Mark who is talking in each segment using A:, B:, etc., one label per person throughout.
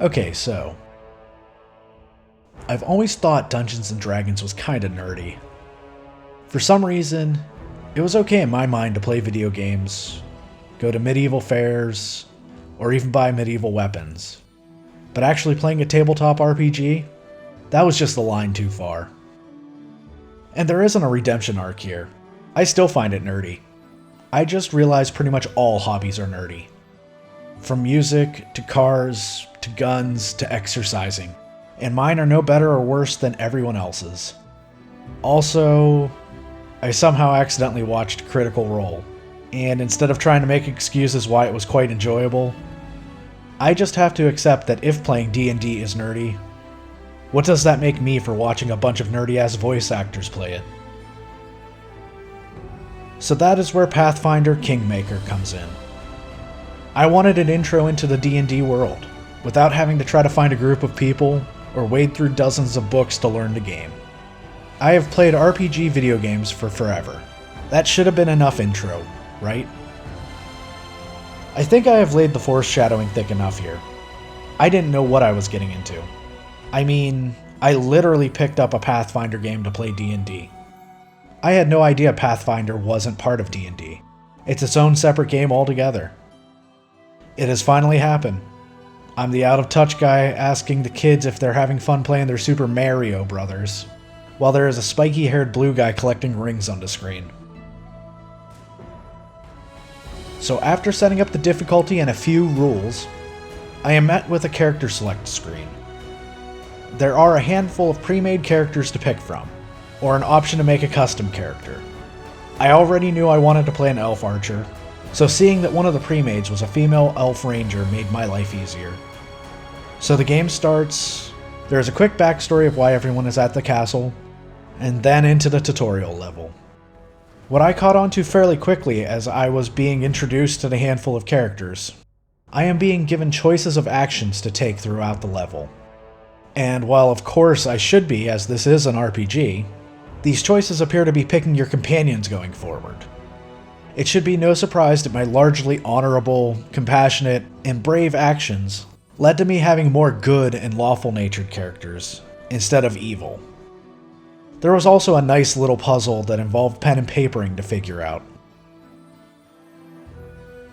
A: Okay, so I've always thought Dungeons & Dragons was kinda nerdy. For some reason, it was okay in my mind to play video games, go to medieval fairs, or even buy medieval weapons. But actually playing a tabletop RPG? That was just the line too far. And there isn't a redemption arc here. I still find it nerdy. I just realized pretty much all hobbies are nerdy. From music, to cars, to guns, to exercising. And mine are no better or worse than everyone else's. Also, I somehow accidentally watched Critical Role, and instead of trying to make excuses why it was quite enjoyable, I just have to accept that if playing D&D is nerdy, what does that make me for watching a bunch of nerdy-ass voice actors play it? So that is where Pathfinder Kingmaker comes in. I wanted an intro into the D&D world, without having to try to find a group of people or wade through dozens of books to learn the game. I have played RPG video games for forever. That should have been enough intro, right? I think I have laid the foreshadowing thick enough here. I didn't know what I was getting into. I mean, I literally picked up a Pathfinder game to play D&D. I had no idea Pathfinder wasn't part of D&D. It's its own separate game altogether. It has finally happened. I'm the out-of-touch guy asking the kids if they're having fun playing their Super Mario Brothers, while there is a spiky-haired blue guy collecting rings on the screen. So after setting up the difficulty and a few rules, I am met with a character select screen. There are a handful of pre-made characters to pick from, or an option to make a custom character. I already knew I wanted to play an elf archer, so seeing that one of the pre-mades was a female elf ranger made my life easier. So the game starts, there's a quick backstory of why everyone is at the castle, and then into the tutorial level. What I caught on to fairly quickly as I was being introduced to the handful of characters, I am being given choices of actions to take throughout the level. And while of course I should be, as this is an RPG, these choices appear to be picking your companions going forward. It should be no surprise that my largely honorable, compassionate, and brave actions led to me having more good and lawful-natured characters, instead of evil. There was also a nice little puzzle that involved pen and papering to figure out.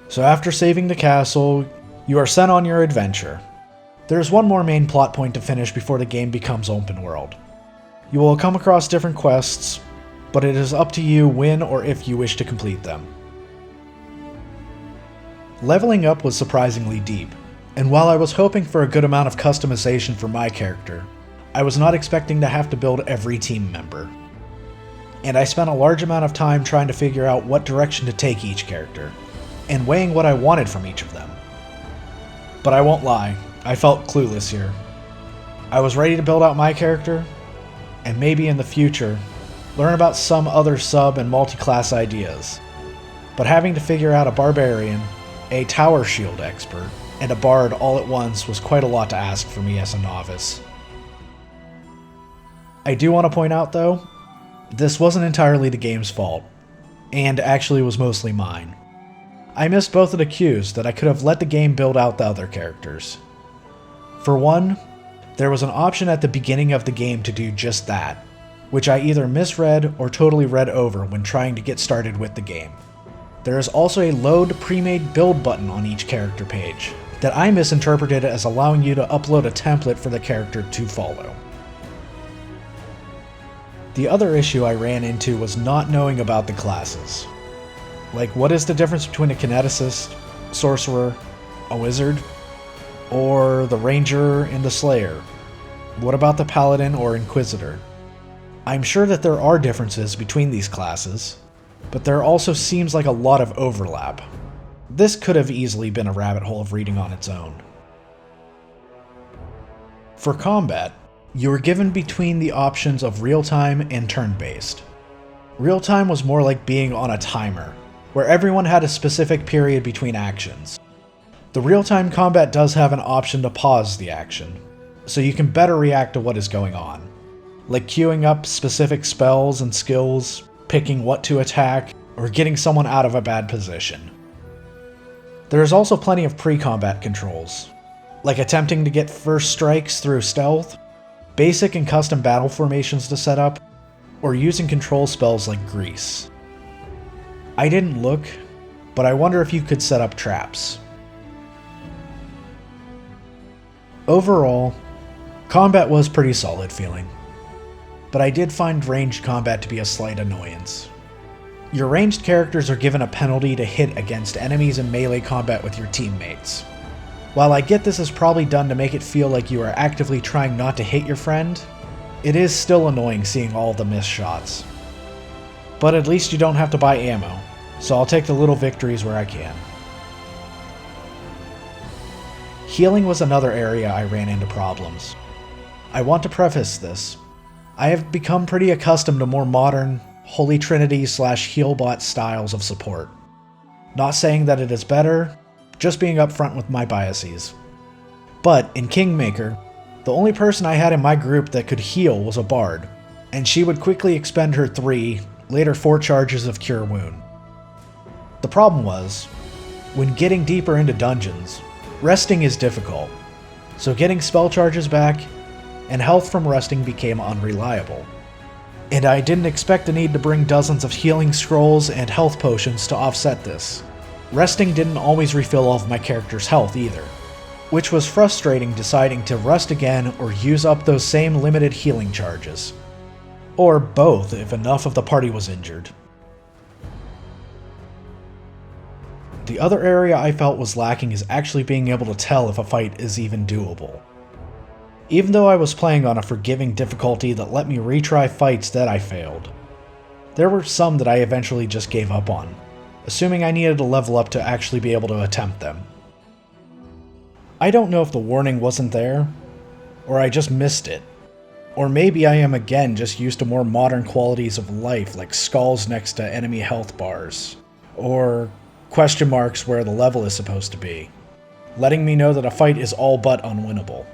A: So after saving the castle, you are sent on your adventure. There is one more main plot point to finish before the game becomes open world. You will come across different quests, but it is up to you when or if you wish to complete them. Leveling up was surprisingly deep, and while I was hoping for a good amount of customization for my character, I was not expecting to have to build every team member. And I spent a large amount of time trying to figure out what direction to take each character, and weighing what I wanted from each of them. But I won't lie, I felt clueless here. I was ready to build out my character, and maybe in the future, learn about some other sub and multi-class ideas. But having to figure out a barbarian, a tower shield expert, and a bard all at once was quite a lot to ask for me as a novice. I do want to point out though, this wasn't entirely the game's fault, and actually was mostly mine. I missed both of the cues that I could have let the game build out the other characters. For one, there was an option at the beginning of the game to do just that, which I either misread or totally read over when trying to get started with the game. There is also a load pre-made build button on each character page that I misinterpreted as allowing you to upload a template for the character to follow. The other issue I ran into was not knowing about the classes. Like, what is the difference between a kineticist, sorcerer, a wizard, or the ranger and the slayer? What about the paladin or inquisitor? I'm sure that there are differences between these classes, but there also seems like a lot of overlap. This could have easily been a rabbit hole of reading on its own. For combat, you were given between the options of real-time and turn-based. Real-time was more like being on a timer, where everyone had a specific period between actions. The real-time combat does have an option to pause the action, so you can better react to what is going on, like queuing up specific spells and skills, picking what to attack, or getting someone out of a bad position. There is also plenty of pre-combat controls, like attempting to get first strikes through stealth, basic and custom battle formations to set up, or using control spells like Grease. I didn't look, but I wonder if you could set up traps. Overall, combat was pretty solid feeling, but I did find ranged combat to be a slight annoyance. Your ranged characters are given a penalty to hit against enemies in melee combat with your teammates. While I get this is probably done to make it feel like you are actively trying not to hit your friend, it is still annoying seeing all the missed shots. But at least you don't have to buy ammo, so I'll take the little victories where I can. Healing was another area I ran into problems. I want to preface this. I have become pretty accustomed to more modern, Holy Trinity / Healbot styles of support. Not saying that it is better, just being upfront with my biases. But in Kingmaker, the only person I had in my group that could heal was a bard, and she would quickly expend her 3, later 4 charges of Cure Wound. The problem was, when getting deeper into dungeons, resting is difficult, so getting spell charges back and health from resting became unreliable. And I didn't expect the need to bring dozens of healing scrolls and health potions to offset this. Resting didn't always refill all of my character's health either, which was frustrating deciding to rest again or use up those same limited healing charges. Or both if enough of the party was injured. The other area I felt was lacking is actually being able to tell if a fight is even doable. Even though I was playing on a forgiving difficulty that let me retry fights that I failed, there were some that I eventually just gave up on, assuming I needed to level up to actually be able to attempt them. I don't know if the warning wasn't there, or I just missed it, or maybe I am again just used to more modern qualities of life like skulls next to enemy health bars, or question marks where the level is supposed to be, letting me know that a fight is all but unwinnable.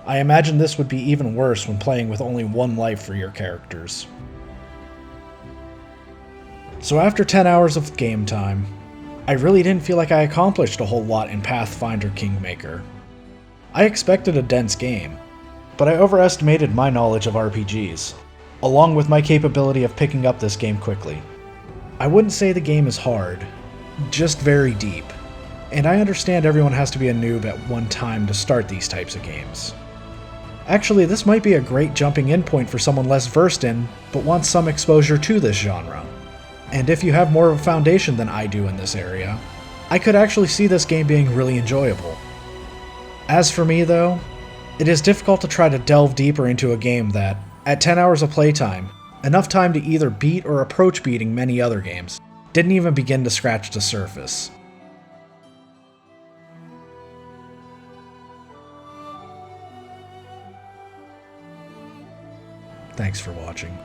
A: I imagine this would be even worse when playing with only 1 life for your characters. So after 10 hours of game time, I really didn't feel like I accomplished a whole lot in Pathfinder Kingmaker. I expected a dense game, but I overestimated my knowledge of RPGs, along with my capability of picking up this game quickly. I wouldn't say the game is hard, just very deep, and I understand everyone has to be a noob at one time to start these types of games. Actually, this might be a great jumping in point for someone less versed in, but wants some exposure to this genre. And if you have more of a foundation than I do in this area, I could actually see this game being really enjoyable. As for me though, it is difficult to try to delve deeper into a game that, at 10 hours of playtime, enough time to either beat or approach beating many other games, didn't even begin to scratch the surface. Thanks for watching.